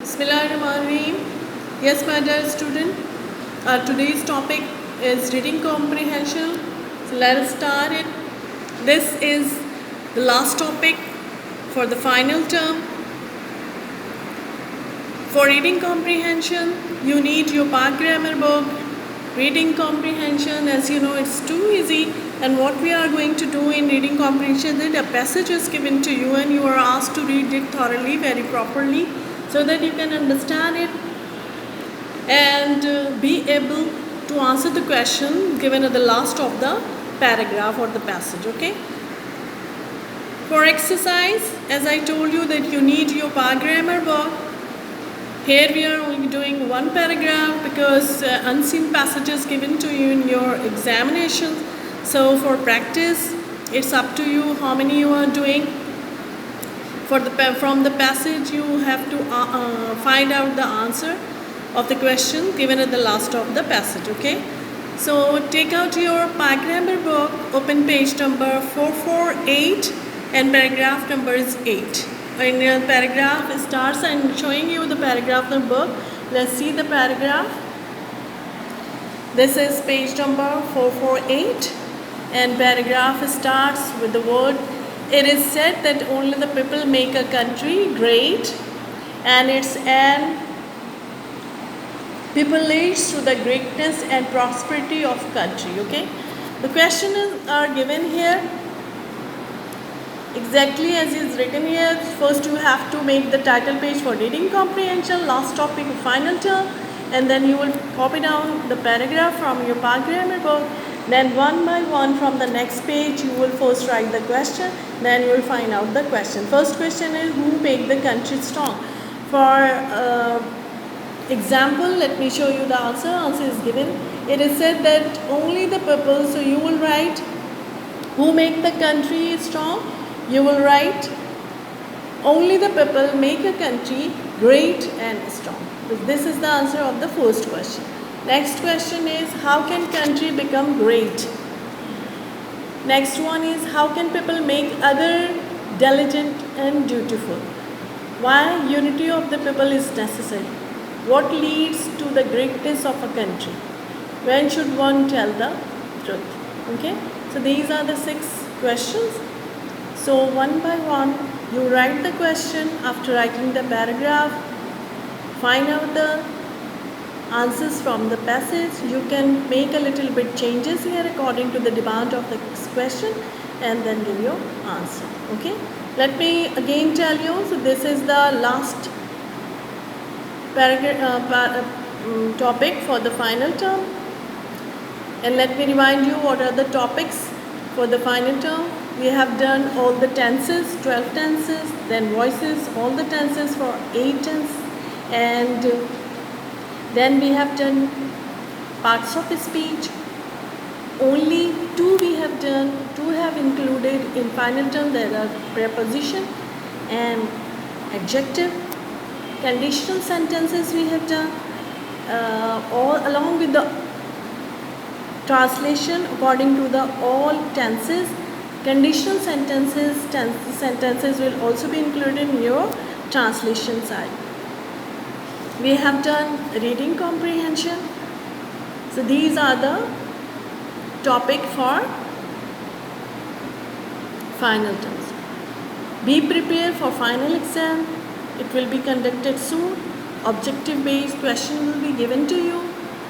Bismillahirrahmanirrahim. Yes, my dear student, today's topic is reading comprehension. So let us start it. This is the last topic for the final term. For reading comprehension, you need your Park Grammar book. Reading comprehension, as you know, it's too easy. And what we are going to do in reading comprehension is a passage is given to you and you are asked to read it thoroughly, very properly, so that you can understand it and be able to answer the question given at the last of the paragraph or the passage. Okay. For exercise, as I told you that you need your Park Grammar book. Here we are only doing one paragraph because unseen passages given to you in your examinations. So for practice, it's up to you how many you are doing. From the passage, you have to find out the answer of the question given at the last of the passage. Okay. So take out your Park Grammar book, open page number 448 and paragraph number is 8. In your paragraph it starts and showing you the paragraph of the book. Let's see the paragraph. This is page number 448 and paragraph starts with the word, it is said that only the people make a country great and it's an privilege to the greatness and prosperity of country. Okay, the questions are given here exactly as is written here. First you have to make the title page for reading comprehension, last topic final term, and then you will copy down the paragraph from your Park Grammar book. Then one by one from the next page you will first write the question, then you will find out the question. First question is, who make the country strong? For example, let me show you the answer. Answer is given. It is said that only the people, so you will write who make the country strong. You will write only the people make a country great and strong. This is the answer of the first question. Next question is, how can country become great? Next one is, how can people make other diligent and dutiful? Why unity of the people is necessary? What leads to the greatness of a country? When should one tell the truth? Okay, so these are the 6 questions. So one by one you write the question. After writing the paragraph, find out the answers from the passage. You can make a little bit changes here according to the demand of the question and then give your answer. Okay, let me again tell you, so this is the last topic for the final term, and let me remind you what are the topics for the final term. We have done all the tenses, 12 tenses, then voices, all the tenses for 8 tenses, and then we have done parts of speech. Only 2 we have done, 2 have included in final term. There are preposition and adjective. Conditional sentences we have done, all along with the translation according to the all tenses. Conditional sentences will also be included in your translation side. We have done reading comprehension. So these are the topic for final terms. Be prepared for final exam. It will be conducted soon. Objective based question will be given to you.